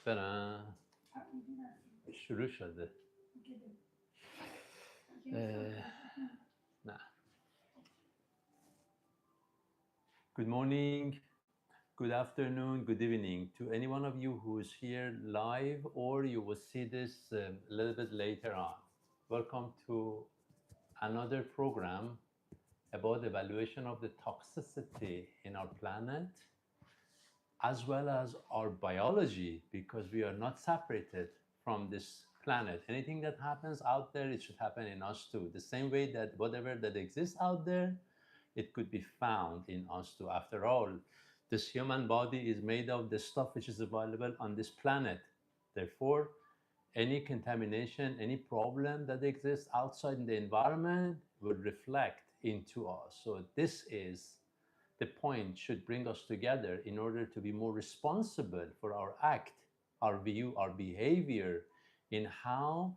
برم شروع شده نه. Good morning, good afternoon, good evening to any one of you who is here live, or you will see this a little bit later on. Welcome to another program about evaluation of the toxicity in our planet, as well as our biology, because we are not separated from this planet. Anything that happens out there, it should happen in us too. The same way that whatever that exists out there, it could be found in us too. After all, this human body is made of the stuff which is available on this planet. Therefore, any contamination, any problem that exists outside in the environment will reflect into us. So this is the point, should bring us together in order to be more responsible for our act, our view, our behavior in how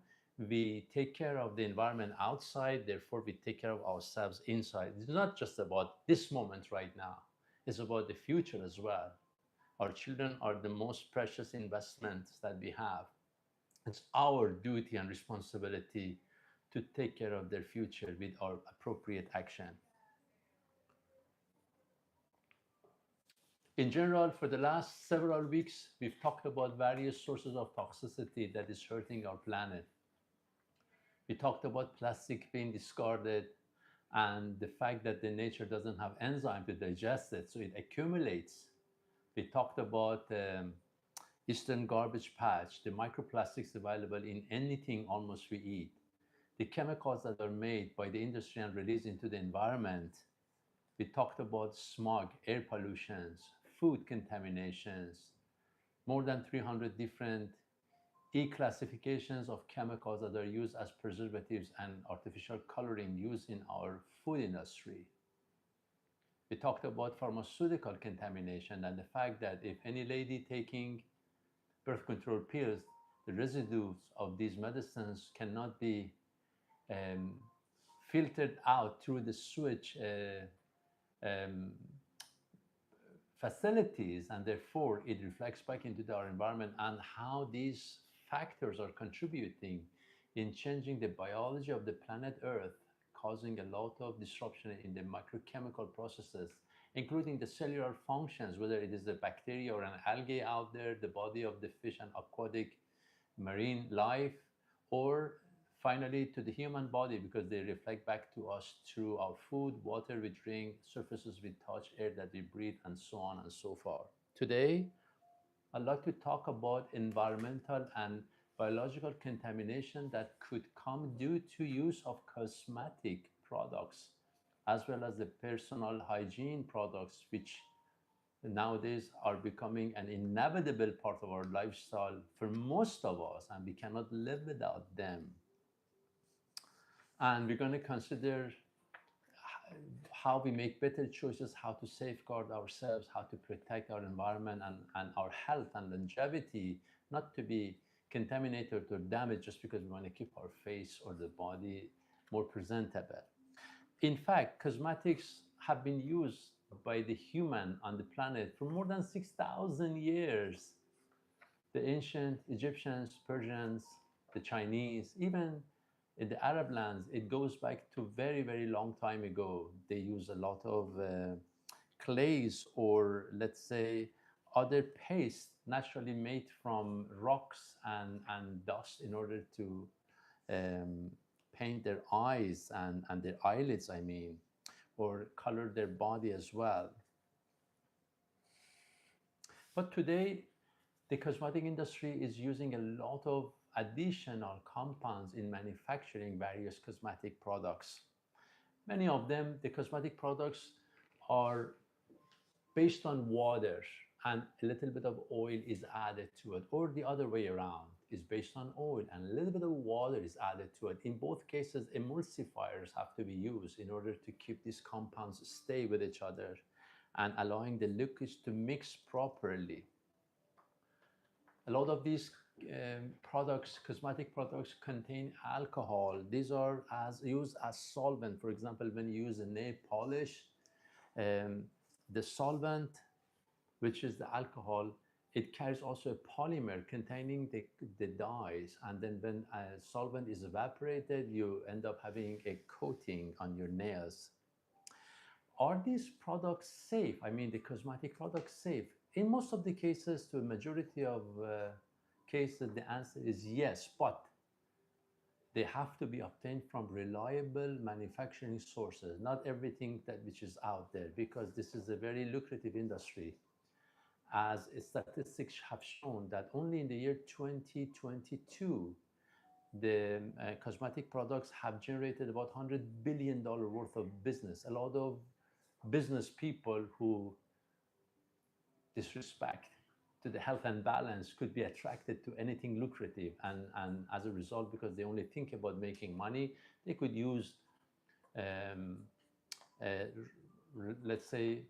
we take care of the environment outside, therefore we take care of ourselves inside. It's not just about this moment right now, it's about the future as well. Our children are the most precious investments that we have. It's our duty and responsibility to take care of their future with our appropriate action. In general, for the last several weeks, we've talked about various sources of toxicity that is hurting our planet. We talked about plastic being discarded and the fact that the nature doesn't have enzyme to digest it, so it accumulates. We talked about Eastern garbage patch, the microplastics available in anything almost we eat, the chemicals that are made by the industry and released into the environment. We talked about smog, air pollutions, food contaminations, more than 300 different classifications of chemicals that are used as preservatives and artificial coloring used in our food industry. We talked about pharmaceutical contamination and the fact that if any lady taking birth control pills, the residues of these medicines cannot be filtered out through the sewage facilities, and therefore it reflects back into our environment, and how these factors are contributing in changing the biology of the planet Earth, causing a lot of disruption in the microchemical processes, including the cellular functions, whether it is a bacteria or an algae out there, the body of the fish and aquatic marine life, or finally to the human body, because they reflect back to us through our food, water we drink, surfaces we touch, air that we breathe, and so on and so forth. Today, I'd like to talk about environmental and biological contamination that could come due to use of cosmetic products, as well as the personal hygiene products, which nowadays are becoming an inevitable part of our lifestyle for most of us, and we cannot live without them. And we're going to consider how we make better choices, how to safeguard ourselves, how to protect our environment and our health and longevity, not to be contaminated or damaged just because we want to keep our face or the body more presentable. In fact, cosmetics have been used by the human on the planet for more than 6,000 years. The ancient Egyptians, Persians, the Chinese, even in the Arab lands, it goes back to very, very long time ago. They use a lot of clays, or let's say other paste naturally made from rocks and dust in order to paint their eyes and their eyelids, I mean, or color their body as well. But today, the cosmetic industry is using a lot of additional compounds in manufacturing various cosmetic products. Many of them, the cosmetic products, are based on water and a little bit of oil is added to it, or the other way around, is based on oil and a little bit of water is added to it. In both cases, emulsifiers have to be used in order to keep these compounds stay with each other and allowing the liquids to mix properly. A lot of these products, cosmetic products, contain alcohol. These are used as solvent. For example, when you use a nail polish, the solvent, which is the alcohol, It carries also a polymer containing the dyes, and then when a solvent is evaporated, you end up having a coating on your nails. Are these products safe? I mean, the cosmetic products safe? In most of the cases, to a majority of cases, the answer is yes, but they have to be obtained from reliable manufacturing sources, not everything that which is out there, because this is a very lucrative industry. As statistics have shown that only in the year 2022, the cosmetic products have generated about $100 billion worth of business. A lot of business people who disrespect to the health and balance could be attracted to anything lucrative, and as a result, because they only think about making money, they could use um, uh, let's say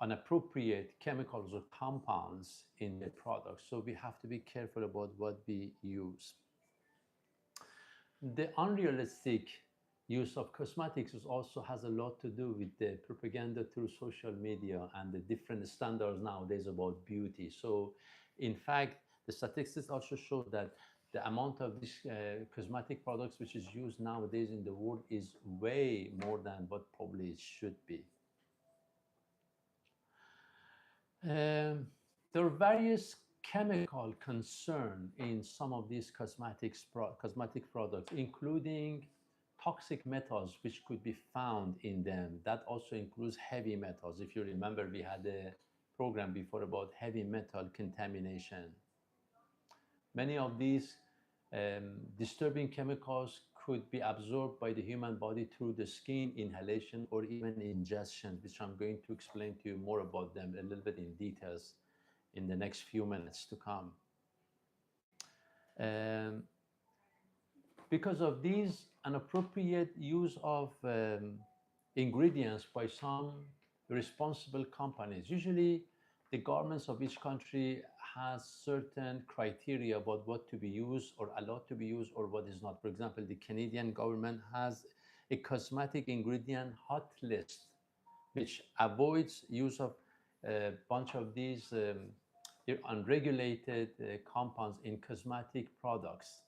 inappropriate chemicals or compounds in their products. So we have to be careful about what we use. The unrealistic use of cosmetics also has a lot to do with the propaganda through social media and the different standards nowadays about beauty. So, in fact, the statistics also show that the amount of these cosmetic products which is used nowadays in the world is way more than what probably it should be. There are various chemical concern in some of these cosmetic products, including toxic metals which could be found in them. That also includes heavy metals. If you remember, we had a program before about heavy metal contamination. Many of these disturbing chemicals could be absorbed by the human body through the skin, inhalation, or even ingestion, which I'm going to explain to you more about them a little bit in details in the next few minutes to come. Um, because of these inappropriate use of ingredients by some responsible companies, usually the governments of each country has certain criteria about what to be used or allowed to be used or what is not. For example, the Canadian government has a cosmetic ingredient hot list, which avoids use of a bunch of these unregulated compounds in cosmetic products.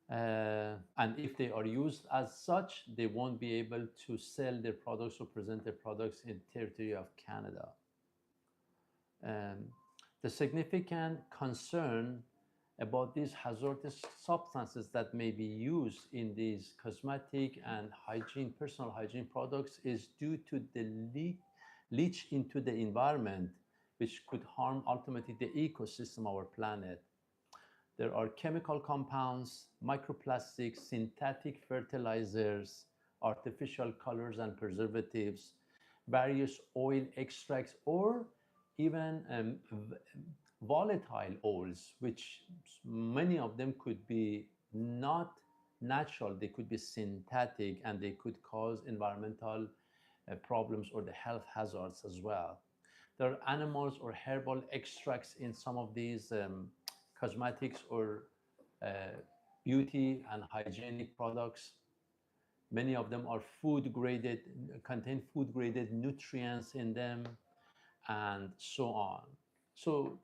And if they are used as such, they won't be able to sell their products or present their products in the territory of Canada. Um, the significant concern about these hazardous substances that may be used in these cosmetic and hygiene, personal hygiene products is due to the leach into the environment, which could harm ultimately the ecosystem of our planet. There are chemical compounds, microplastics, synthetic fertilizers, artificial colors and preservatives, various oil extracts, or even volatile oils, which many of them could be not natural, they could be synthetic, and they could cause environmental problems or the health hazards as well. There are animals or herbal extracts in some of these cosmetics or beauty and hygienic products. Many of them are food graded, contain food graded nutrients in them, and so on. So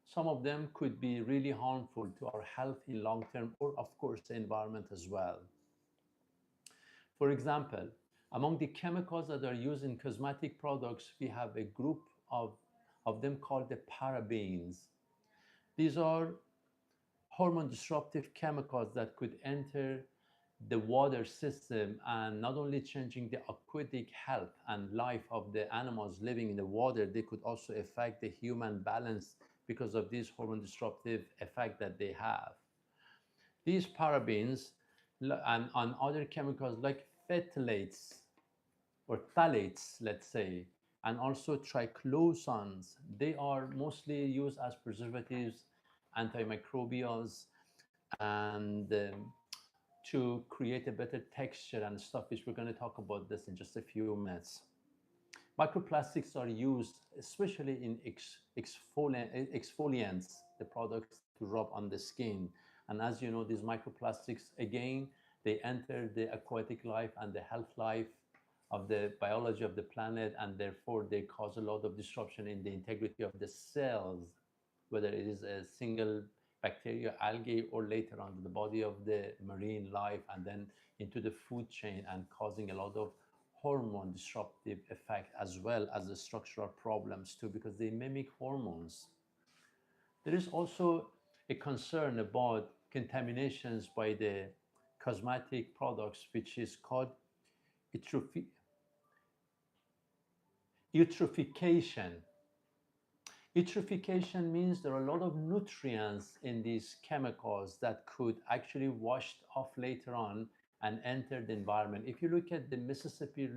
some of them could be really harmful to our health in long term, or of course the environment as well. For example, among the chemicals that are used in cosmetic products, we have a group of them called the parabens. These are hormone disruptive chemicals that could enter the water system and not only changing the aquatic health and life of the animals living in the water, they could also affect the human balance because of this hormone disruptive effect that they have. These parabens and other chemicals like phthalates or phthalates, let's say, and also triclosans, they are mostly used as preservatives, antimicrobials, and to create a better texture and stuff, which we're going to talk about this in just a few minutes. Microplastics are used especially in exfoliants, the products to rub on the skin. And as you know, these microplastics, again, they enter the aquatic life and the health life of the biology of the planet, and therefore they cause a lot of disruption in the integrity of the cells, whether it is a single bacteria, algae, or later on the body of the marine life, and then into the food chain, and causing a lot of hormone disruptive effect as well as the structural problems too, because they mimic hormones. There is also a concern about contaminations by the cosmetic products, which is called eutrophication. Eutrophication means there are a lot of nutrients in these chemicals that could actually wash off later on and enter the environment. If you look at the Mississippi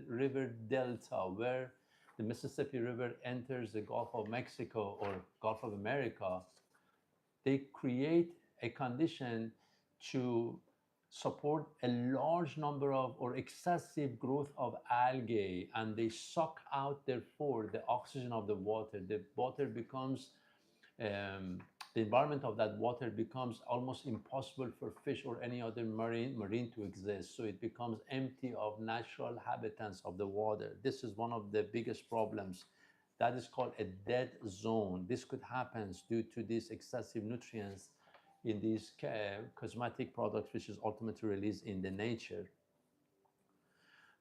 River Delta, where the Mississippi River enters the Gulf of Mexico or Gulf of America, they create a condition to support a large number of or excessive growth of algae, and they suck out therefore the oxygen of the water. The water becomes the environment of that water becomes almost impossible for fish or any other marine to exist. So it becomes empty of natural habitats of the water. This is one of the biggest problems. That is called a dead zone. This could happen due to these excessive nutrients in these cosmetic products, which is ultimately released in the nature.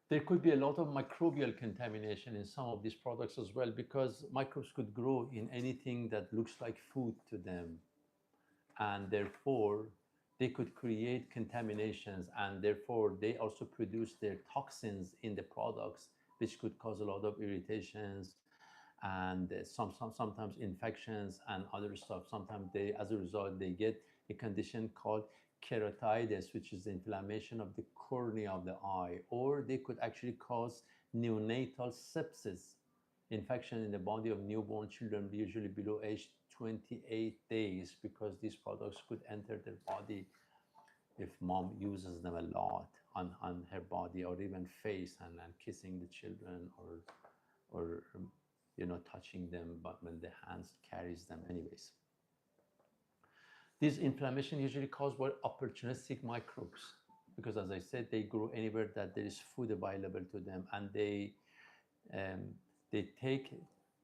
There could be a lot of microbial contamination in some of these products as well, because microbes could grow in anything that looks like food to them. And therefore, they could create contaminations, and therefore they also produce their toxins in the products, which could cause a lot of irritations and sometimes infections and other stuff. Sometimes they, as a result, they get a condition called keratitis, which is the inflammation of the cornea of the eye, or they could actually cause neonatal sepsis, infection in the body of newborn children, usually below age 28 days, because these products could enter their body if mom uses them a lot on her body, or even face, and kissing the children, or touching them, but when the hands carries them anyways. These inflammation usually caused by opportunistic microbes, because as I said, they grow anywhere that there is food available to them, and they take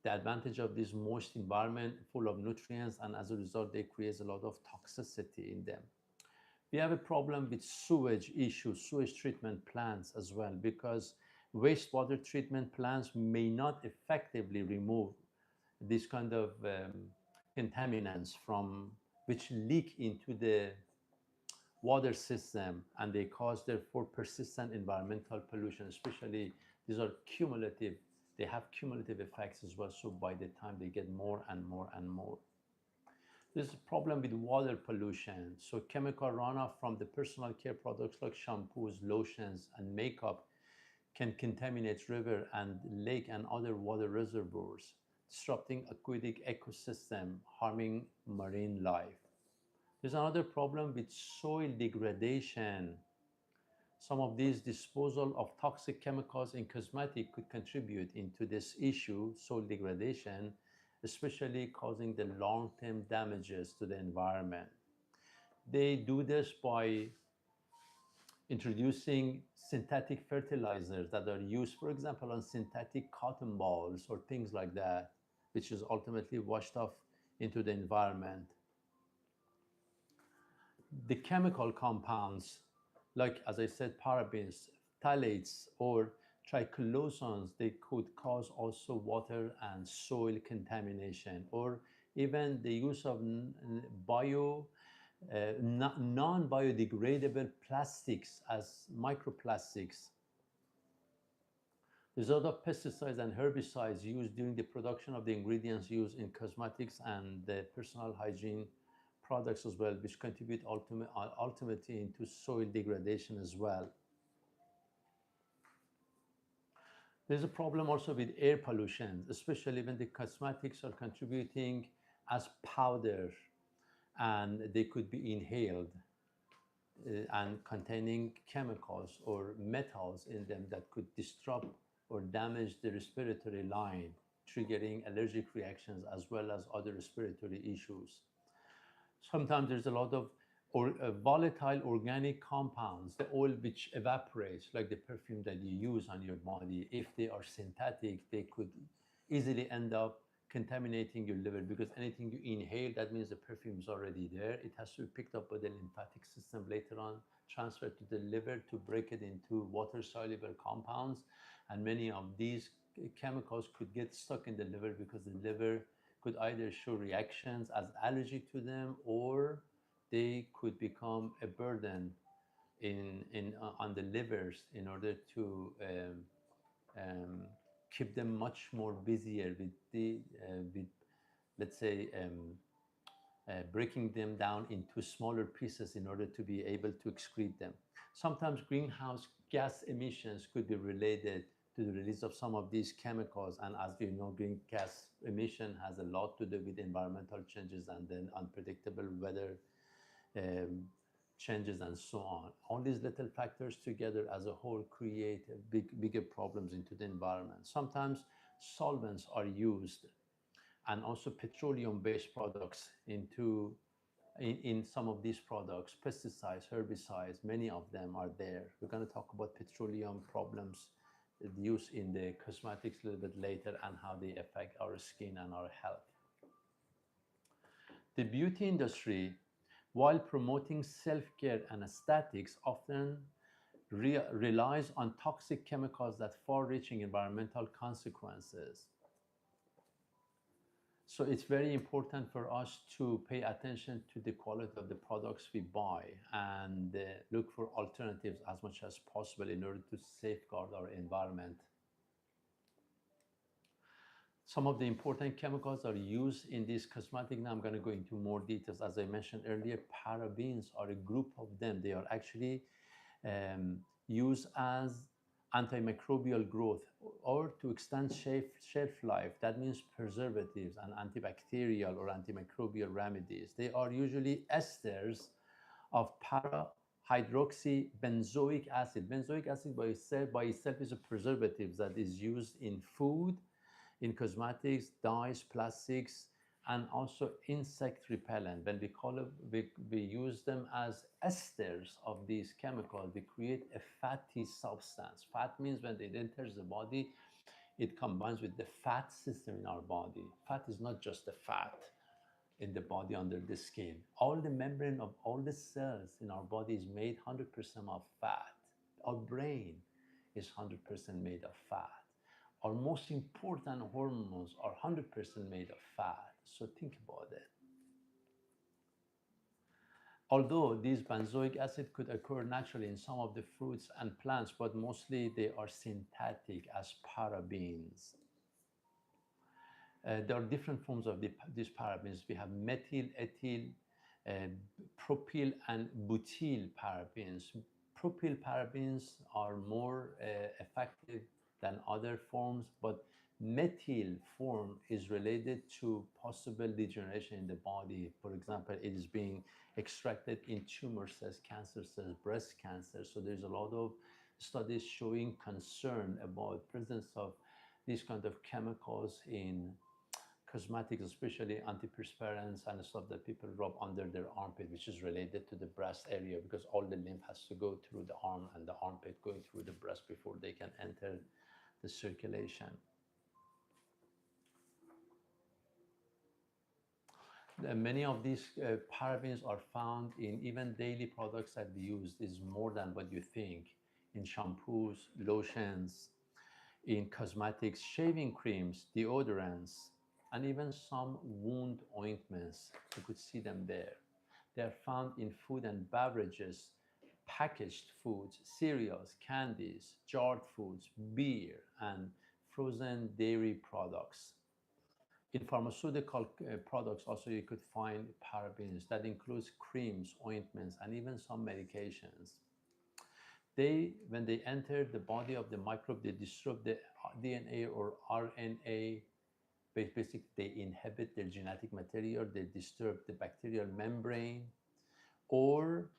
the advantage of this moist environment full of nutrients, and as a result, they create a lot of toxicity in them. We have a problem with sewage issues, sewage treatment plants as well, because wastewater treatment plants may not effectively remove these kind of contaminants from which leak into the water system, and they cause therefore persistent environmental pollution. Especially these are cumulative, they have cumulative effects as well, so by the time they get more and more and more. There's a problem with water pollution. So chemical runoff from the personal care products like shampoos, lotions, and makeup can contaminate river and lake and other water reservoirs, disrupting aquatic ecosystem, harming marine life. There's another problem with soil degradation. Some of these disposal of toxic chemicals in cosmetic could contribute into this issue, soil degradation, especially causing the long-term damages to the environment. They do this by introducing synthetic fertilizers that are used, for example, on synthetic cotton balls or things like that, which is ultimately washed off into the environment. The chemical compounds, like, as I said, parabens, phthalates, or triclosan, they could cause also water and soil contamination, or even the use of non-biodegradable plastics as microplastics. There's a lot of pesticides and herbicides used during the production of the ingredients used in cosmetics and the personal hygiene products as well, which contribute ultimately into soil degradation as well. There's a problem also with air pollution, especially when the cosmetics are contributing as powder, and they could be inhaled and containing chemicals or metals in them that could disrupt or damage the respiratory line, triggering allergic reactions as well as other respiratory issues. Sometimes there's a lot of or volatile organic compounds, the oil which evaporates, like the perfume that you use on your body. If they are synthetic, they could easily end up contaminating your liver, because anything you inhale, that means the perfume is already there. It has to be picked up by the lymphatic system later on, transferred to the liver to break it into water-soluble compounds. And many of these chemicals could get stuck in the liver, because the liver could either show reactions as allergy to them, or they could become a burden on the livers, in order to um, keep them much more busier with, let's say, breaking them down into smaller pieces in order to be able to excrete them. Sometimes greenhouse gas emissions could be related to the release of some of these chemicals. And as you know, green gas emission has a lot to do with environmental changes, and then unpredictable weather um, changes, and so on. All these little factors together as a whole create bigger problems into the environment. Sometimes solvents are used, and also petroleum-based products in some of these products, pesticides, herbicides, many of them are there. We're going to talk about petroleum problems, the use in the cosmetics a little bit later, and how they affect our skin and our health. The beauty industry, while promoting self-care and aesthetics, often relies on toxic chemicals that far-reaching environmental consequences. So it's very important for us to pay attention to the quality of the products we buy, and look for alternatives as much as possible in order to safeguard our environment. Some of the important chemicals are used in this cosmetic. Now I'm going to go into more details. As I mentioned earlier, parabens are a group of them. They are actually used as antimicrobial growth, or to extend shelf life. That means preservatives and antibacterial or antimicrobial remedies. They are usually esters of para-hydroxybenzoic acid. Benzoic acid by itself is a preservative that is used in food, in cosmetics, dyes, plastics, and also insect repellent. When we use them as esters of these chemicals, we create a fatty substance. Fat means when it enters the body, it combines with the fat system in our body. Fat is not just the fat in the body under the skin. All the membrane of all the cells in our body is made 100% of fat. Our brain is 100% made of fat. Our most important hormones are 100% made of fat. So think about it. Although these benzoic acid could occur naturally in some of the fruits and plants, but mostly they are synthetic as parabens. There are different forms of these parabens. We have methyl, ethyl, propyl, and butyl parabens. Propyl parabens are more effective than other forms, but methyl form is related to possible degeneration in the body. For example, it is being extracted in tumor cells, cancer cells, breast cancer. So there's a lot of studies showing concern about presence of these kind of chemicals in cosmetics, especially antiperspirants and stuff that people rub under their armpit, which is related to the breast area, because all the lymph has to go through the arm and the armpit, going through the breast before they can enter the circulation. Many of these parabens are found in even daily products that we use. Is more than what you think. In shampoos, lotions, in cosmetics, shaving creams, deodorants, and even some wound ointments. You could see them there. They are found in food and beverages, packaged foods, cereals, candies, jarred foods, beer, and frozen dairy products. In pharmaceutical products also, you could find parabens. That includes creams, ointments, and even some medications. When they enter the body of the microbe, they disrupt the DNA or RNA. Basically, they inhibit their genetic material, they disturb the bacterial membrane, or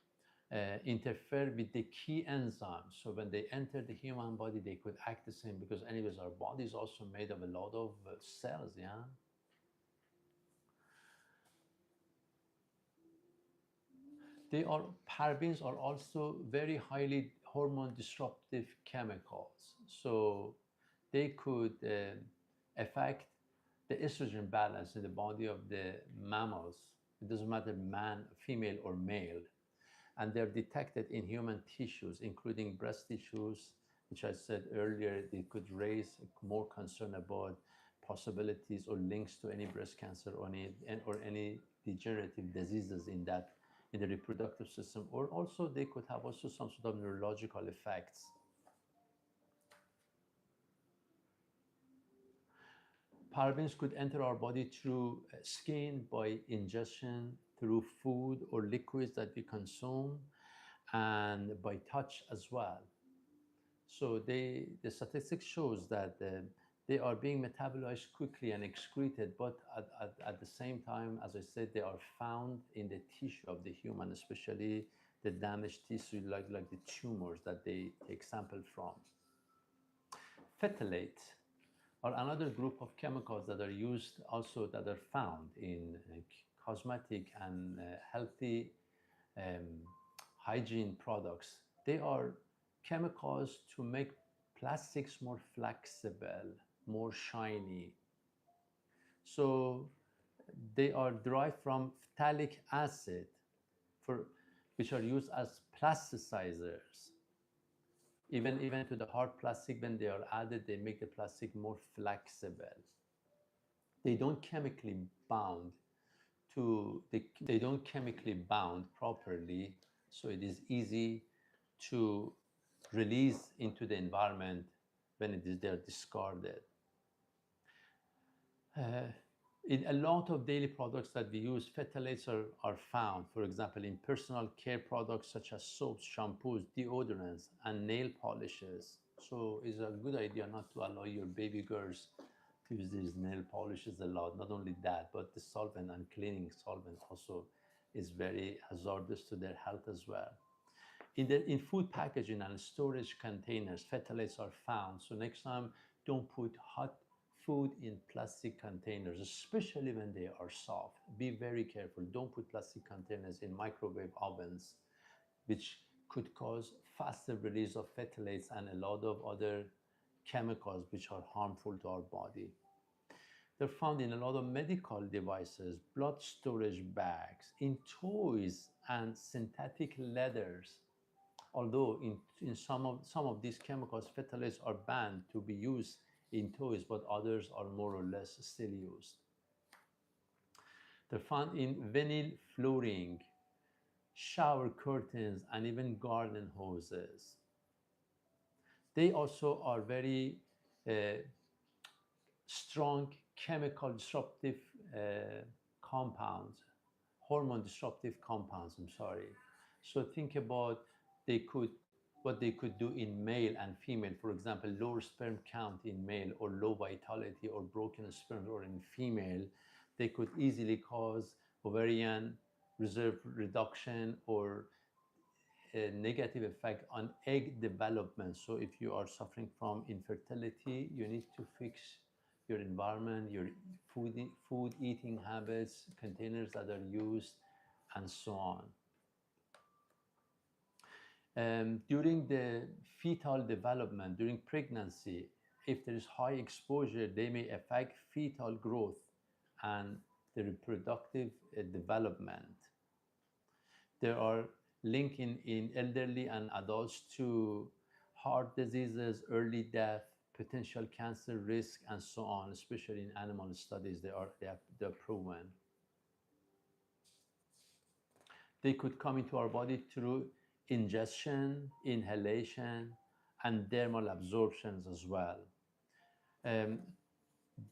interfere with the key enzymes. So when they enter the human body, they could act the same, because anyways, our body is also made of a lot of cells, yeah? They are parabens are also very highly hormone disruptive chemicals, so they could affect the estrogen balance in the body of the mammals. It doesn't matter man, female, or male, and they're detected in human tissues, including breast tissues, which I said earlier. They could raise more concern about possibilities or links to any breast cancer or any degenerative diseases in the reproductive system, or also they could have also some sort of neurological effects. Parabens could enter our body through skin, by ingestion, through food or liquids that we consume, and by touch as well. So the statistics shows that they are being metabolized quickly and excreted, but at the same time, as I said, they are found in the tissue of the human, especially the damaged tissue, like the tumors that they take sample from. Phthalates are another group of chemicals that are used also, that are found in cosmetic and healthy um, hygiene products. They are chemicals to make plastics more flexible, more shiny. So they are derived from phthalic acid, for, which are used as plasticizers. Even to the hard plastic, when they are added, they make the plastic more flexible. They don't chemically bound they don't chemically bound properly, so it is easy to release into the environment when they're discarded. In a lot of daily products that we use, phthalates are found. For example, in personal care products such as soaps, shampoos, deodorants, and nail polishes. So it's a good idea not to allow your baby girls to use these nail polishes a lot. Not only that, but the solvent and cleaning solvent also is very hazardous to their health as well. In food packaging and storage containers, phthalates are found. So next time, don't put hot food in plastic containers, especially when they are soft. Be very careful. Don't put plastic containers in microwave ovens, which could cause faster release of phthalates and a lot of other chemicals which are harmful to our body. They're found in a lot of medical devices, blood storage bags, in toys and synthetic leathers. Although in some of these chemicals, phthalates are banned to be used in toys, but others are more or less still used. They're found in vinyl flooring, shower curtains, and even garden hoses. They also are very strong chemical disruptive compounds, hormone disruptive compounds, I'm sorry. So think about they could what they could do in male and female. For example, lower sperm count in male, or low vitality or broken sperm, or in female, they could easily cause ovarian reserve reduction, or a negative effect on egg development. So if you are suffering from infertility, you need to fix your environment, your food eating habits, containers that are used, and so on. During the fetal development, during pregnancy, if there is high exposure, they may affect fetal growth and the reproductive development. There are links in elderly and adults to heart diseases, early death, potential cancer risk, and so on. Especially in animal studies, they're proven. They could come into our body through ingestion, inhalation, and dermal absorptions as well. Um,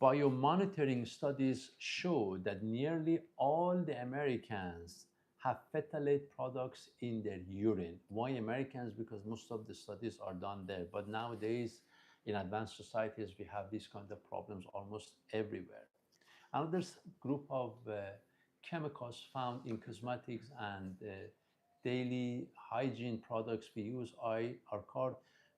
Biomonitoring studies show that nearly all the Americans have phthalate products in their urine. Why Americans? Because most of the studies are done there. But nowadays, in advanced societies, we have these kind of problems almost everywhere. Another group of chemicals found in cosmetics and daily hygiene products we use are called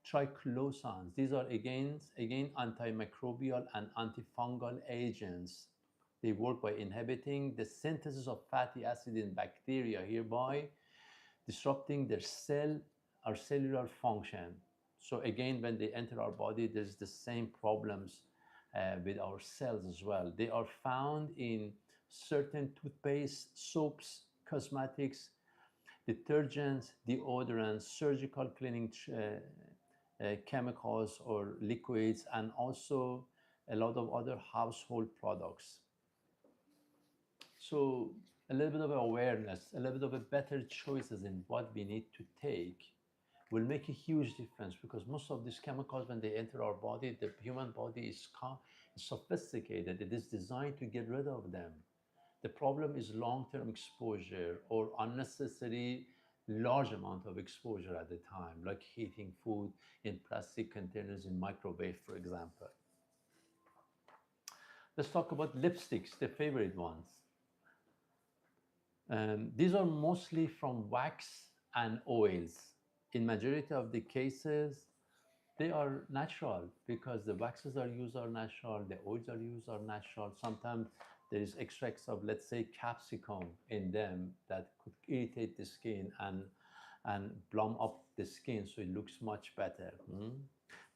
triclosans. These are again antimicrobial and antifungal agents. They work by inhibiting the synthesis of fatty acid in bacteria. Hereby, disrupting their our cellular function. So again, when they enter our body, there's the same problems with our cells as well. They are found in certain toothpaste, soaps, cosmetics, detergents, deodorants, surgical cleaning chemicals or liquids, and also a lot of other household products. So a little bit of awareness, a little bit of a better choices in what we need to take will make a huge difference, because most of these chemicals, when they enter our body, the human body is sophisticated. It is designed to get rid of them. The problem is long-term exposure or unnecessary large amount of exposure at the time, like heating food in plastic containers in microwave, for example. Let's talk about lipsticks, the favorite ones. These are mostly from wax and oils. In majority of the cases, they are natural because the waxes are used are natural, the oils are used are natural. Sometimes there is extracts of, let's say, capsicum in them that could irritate the skin and plump up the skin so it looks much better.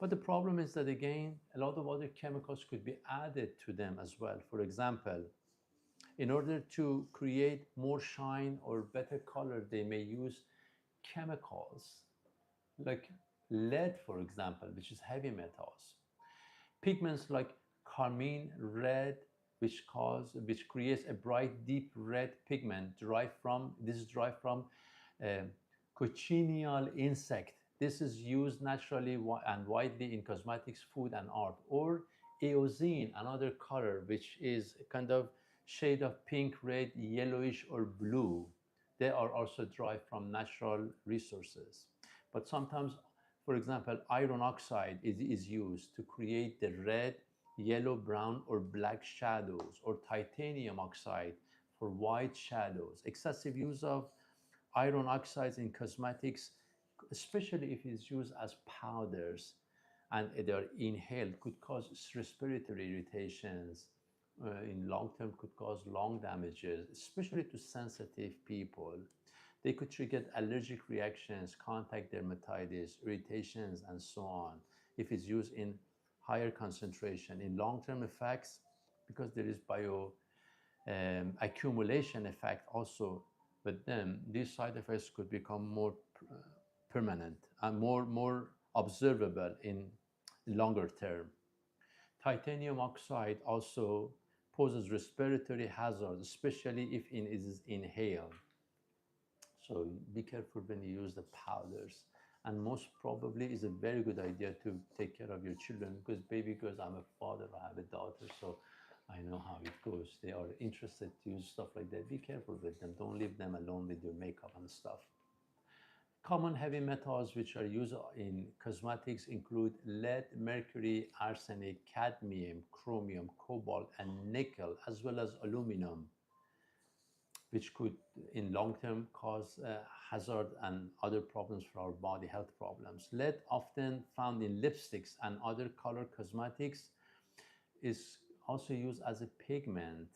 But the problem is that, again, a lot of other chemicals could be added to them as well. For example, in order to create more shine or better color, they may use chemicals like lead, for example, which is heavy metals. Pigments like carmine red, which creates a bright, deep red pigment derived from a cochineal insect. This is used naturally and widely in cosmetics, food, and art. Or eosine, another color, which is a kind of shade of pink, red, yellowish, or blue. They are also derived from natural resources. But sometimes, for example, iron oxide is used to create the red, yellow, brown, or black shadows, or titanium oxide for white shadows. Excessive use of iron oxides in cosmetics, especially if it's used as powders and they are inhaled, could cause respiratory irritations. In long term, could cause lung damages, especially to sensitive people. They could trigger allergic reactions, contact dermatitis, irritations, and so on if it's used in higher concentration. In long-term effects, because there is bio accumulation effect also with them, these side effects could become more permanent and more observable in longer term. Titanium oxide also poses respiratory hazard, especially if it is inhaled. So be careful when you use the powders. And most probably is a very good idea to take care of your children, because baby girls, I'm a father, I have a daughter, so I know how it goes. They are interested to use stuff like that. Be careful with them. Don't leave them alone with your makeup and stuff. Common heavy metals which are used in cosmetics include lead, mercury, arsenic, cadmium, chromium, cobalt, and nickel, as well as aluminum, which could in long term cause hazard and other problems for our body, health problems. Lead, often found in lipsticks and other color cosmetics, is also used as a pigment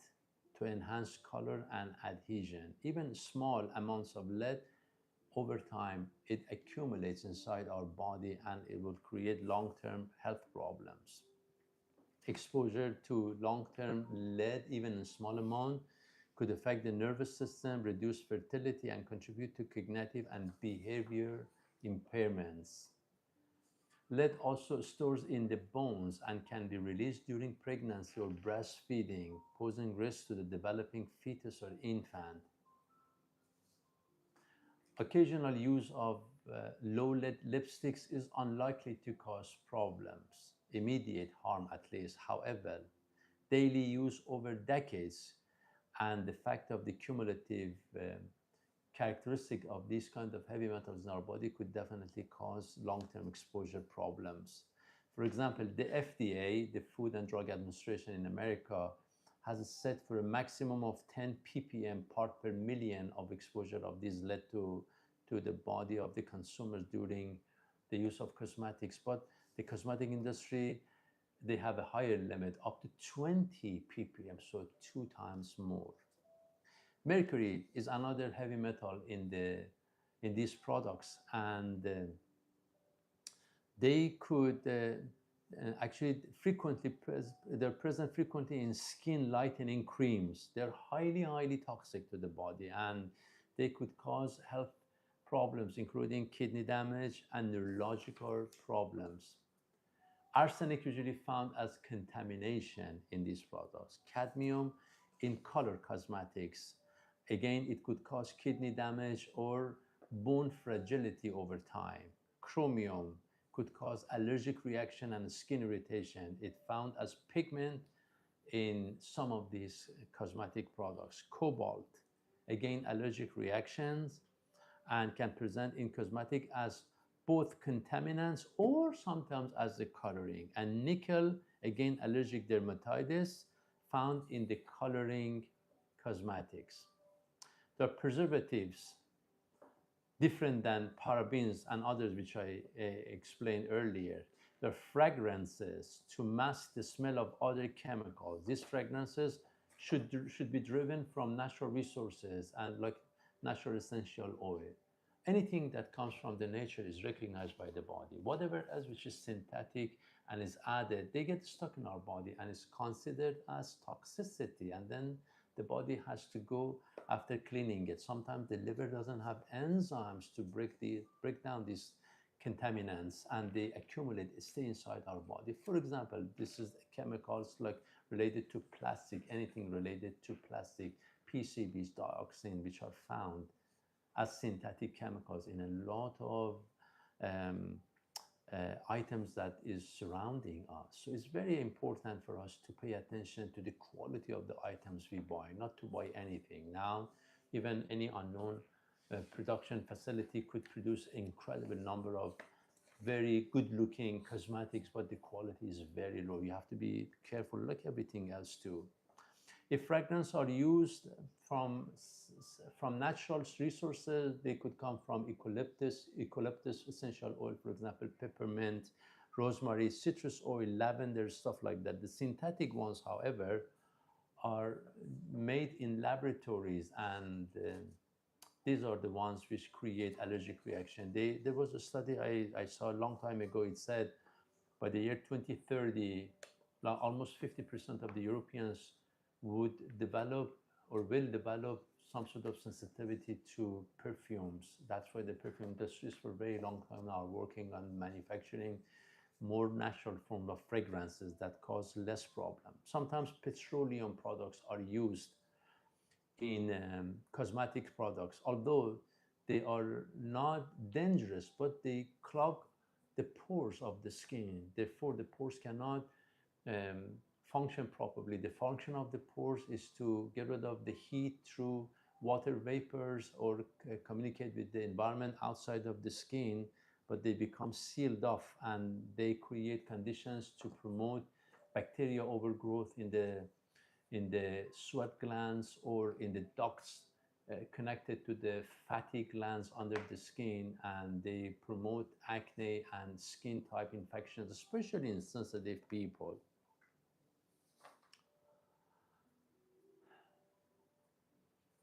to enhance color and adhesion. Even small amounts of lead, over time, it accumulates inside our body and it will create long-term health problems. Exposure to long-term lead, even in small amount, could affect the nervous system, reduce fertility, and contribute to cognitive and behavior impairments. Lead also stores in the bones and can be released during pregnancy or breastfeeding, posing risks to the developing fetus or infant. Occasional use of low lead lipsticks is unlikely to cause problems, immediate harm at least. However, daily use over decades and the fact of the cumulative characteristic of these kind of heavy metals in our body could definitely cause long-term exposure problems. For example, the FDA, the Food and Drug Administration in America, has set for a maximum of 10 ppm part per million of exposure of these lead to the body of the consumers during the use of cosmetics. But the cosmetic industry, they have a higher limit, up to 20 ppm, so 2 times more. Mercury is another heavy metal in the in these products, and they could actually they're present frequently in skin lightening creams. They're highly toxic to the body, and they could cause health problems, including kidney damage and neurological problems. Arsenic usually found as contamination in these products. Cadmium in color cosmetics. Again, it could cause kidney damage or bone fragility over time. Chromium could cause allergic reaction and skin irritation. It found as pigment in some of these cosmetic products. Cobalt, again, allergic reactions, and can present in cosmetic as both contaminants or sometimes as the coloring. And nickel, again, allergic dermatitis found in the coloring cosmetics. The preservatives, different than parabens and others which I explained earlier. The fragrances to mask the smell of other chemicals. These fragrances should be driven from natural resources and like natural essential oil. Anything that comes from the nature is recognized by the body. Whatever else which is synthetic and is added, they get stuck in our body and is considered as toxicity. And then the body has to go after cleaning it. Sometimes the liver doesn't have enzymes to break down these contaminants, and they accumulate, stay inside our body. For example, this is chemicals like related to plastic, anything related to plastic, PCBs, dioxin, which are found as synthetic chemicals in a lot of um, items that is surrounding us. So it's very important for us to pay attention to the quality of the items we buy, not to buy anything. Now, even any unknown production facility could produce incredible number of very good looking cosmetics, but the quality is very low. You have to be careful, like everything else too. If fragrances are used from natural resources, they could come from eucalyptus essential oil, for example, peppermint, rosemary, citrus oil, lavender, stuff like that. The synthetic ones, however, are made in laboratories, and these are the ones which create allergic reaction. There was a study I saw a long time ago. It said by the year 2030, almost 50% of the Europeans would develop or will develop some sort of sensitivity to perfumes. That's why the perfume industries for a very long time now are working on manufacturing more natural form of fragrances that cause less problem. Sometimes petroleum products are used in cosmetic products, although they are not dangerous, but they clog the pores of the skin. Therefore, the pores cannot um, function properly. The function of the pores is to get rid of the heat through water vapors or communicate with the environment outside of the skin, but they become sealed off, and they create conditions to promote bacteria overgrowth in the sweat glands or in the ducts connected to the fatty glands under the skin, and they promote acne and skin type infections, especially in sensitive people.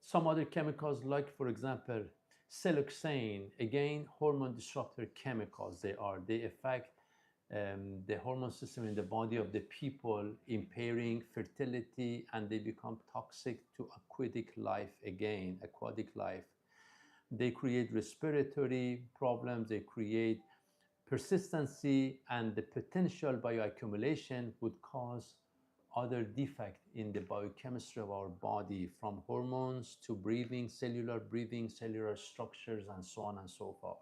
Some other chemicals, like for example, siloxane, again, hormone disruptor chemicals. They affect the hormone system in the body of the people, impairing fertility, and they become toxic to aquatic life. They create respiratory problems, they create persistency, and the potential bioaccumulation would cause other defect in the biochemistry of our body, from hormones to breathing, cellular structures, and so on and so forth.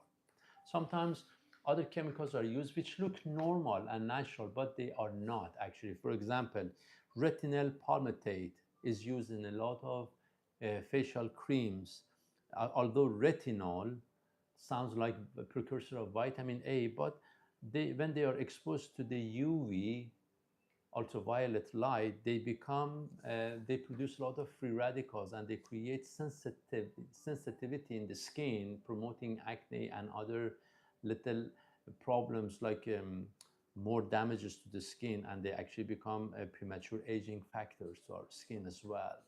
Sometimes other chemicals are used which look normal and natural, but they are not actually. For example, retinol palmitate is used in a lot of facial creams. Although retinol sounds like a precursor of vitamin A, but when they are exposed to the UV, ultraviolet light, they produce a lot of free radicals, and they create sensitivity in the skin, promoting acne and other little problems like more damages to the skin, and they actually become premature aging factors to our skin as well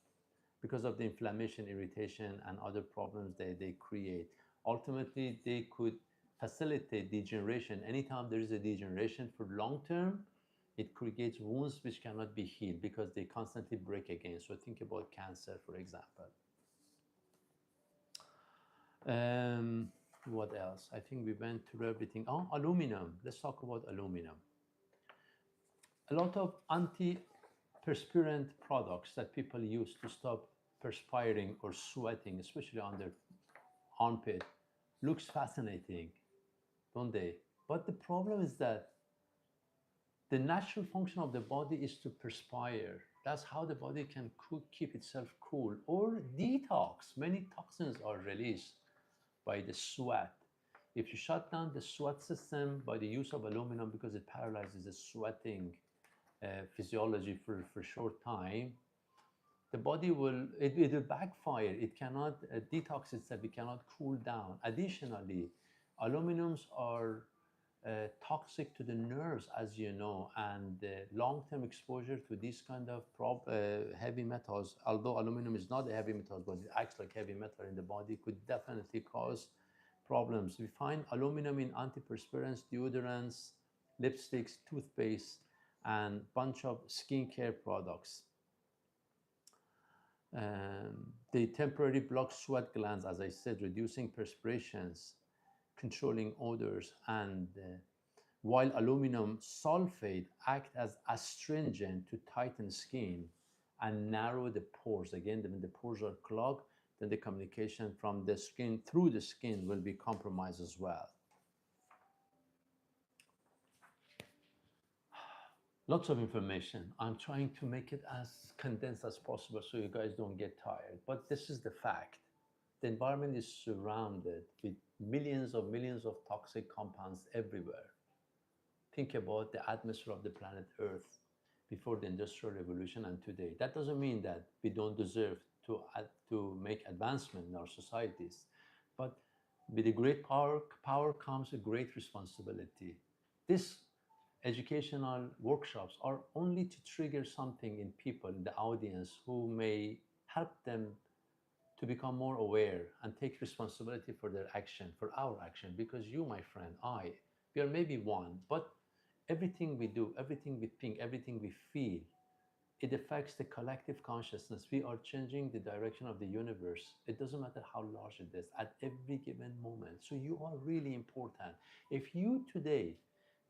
because of the inflammation, irritation, and other problems they create. Ultimately, they could facilitate degeneration. Anytime there is a degeneration for long term, it creates wounds which cannot be healed because they constantly break again. So think about cancer, for example. Um, what else? I think we went through everything. Oh, aluminum. Let's talk about aluminum. A lot of antiperspirant products that people use to stop perspiring or sweating, especially on their armpit, looks fascinating, don't they? But the problem is that the natural function of the body is to perspire. That's how the body can keep itself cool or detox. Many toxins are released by the sweat. If you shut down the sweat system by the use of aluminum because it paralyzes the sweating physiology for a short time, the body it will backfire. It cannot detox itself. It cannot cool down. Additionally, aluminums are toxic to the nerves, as you know, and long-term exposure to these kind of heavy metals, although aluminum is not a heavy metal, but it acts like heavy metal in the body, could definitely cause problems. We find aluminum in antiperspirants, deodorants, lipsticks, toothpaste, and bunch of skincare products. They temporarily block sweat glands, as I said, reducing perspirations, controlling odors, and while aluminum sulfate act as astringent to tighten skin and narrow the pores. Again, when the pores are clogged, then the communication from the skin through the skin will be compromised as well. Lots of information. I'm trying to make it as condensed as possible so you guys don't get tired. But this is the fact. The environment is surrounded with millions of toxic compounds everywhere. Think about the atmosphere of the planet Earth before the Industrial Revolution and today. That doesn't mean that we don't deserve to make advancement in our societies. But with a great power comes a great responsibility. This educational workshops are only to trigger something in people in the audience who may help them to become more aware and take responsibility for their action, for our action, because you, my friend, we are maybe one, but everything we do, everything we think, everything we feel, it affects the collective consciousness. We are changing the direction of the universe. It doesn't matter how large it is at every given moment. So you are really important. If you today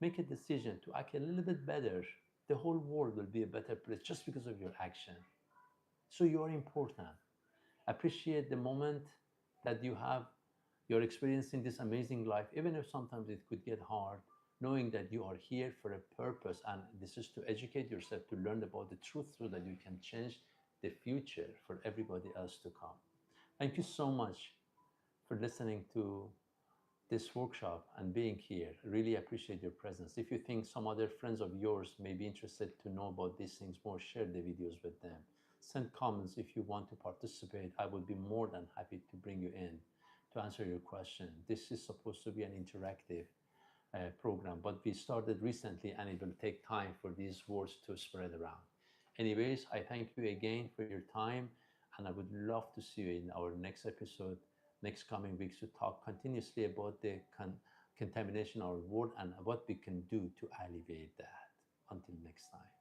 make a decision to act a little bit better, the whole world will be a better place just because of your action. So you are important. Appreciate the moment that you're experiencing this amazing life, even if sometimes it could get hard, knowing that you are here for a purpose, and this is to educate yourself, to learn about the truth so that you can change the future for everybody else to come. Thank you so much for listening to this workshop and being here. I really appreciate your presence. If you think some other friends of yours may be interested to know about these things more, share the videos with them. Send comments if you want to participate. I would be more than happy to bring you in to answer your question. This is supposed to be an interactive program, but we started recently and it will take time for these words to spread around. Anyways, I thank you again for your time, and I would love to see you in our next episode, next coming weeks, to talk continuously about the contamination of our world and what we can do to alleviate that. Until next time.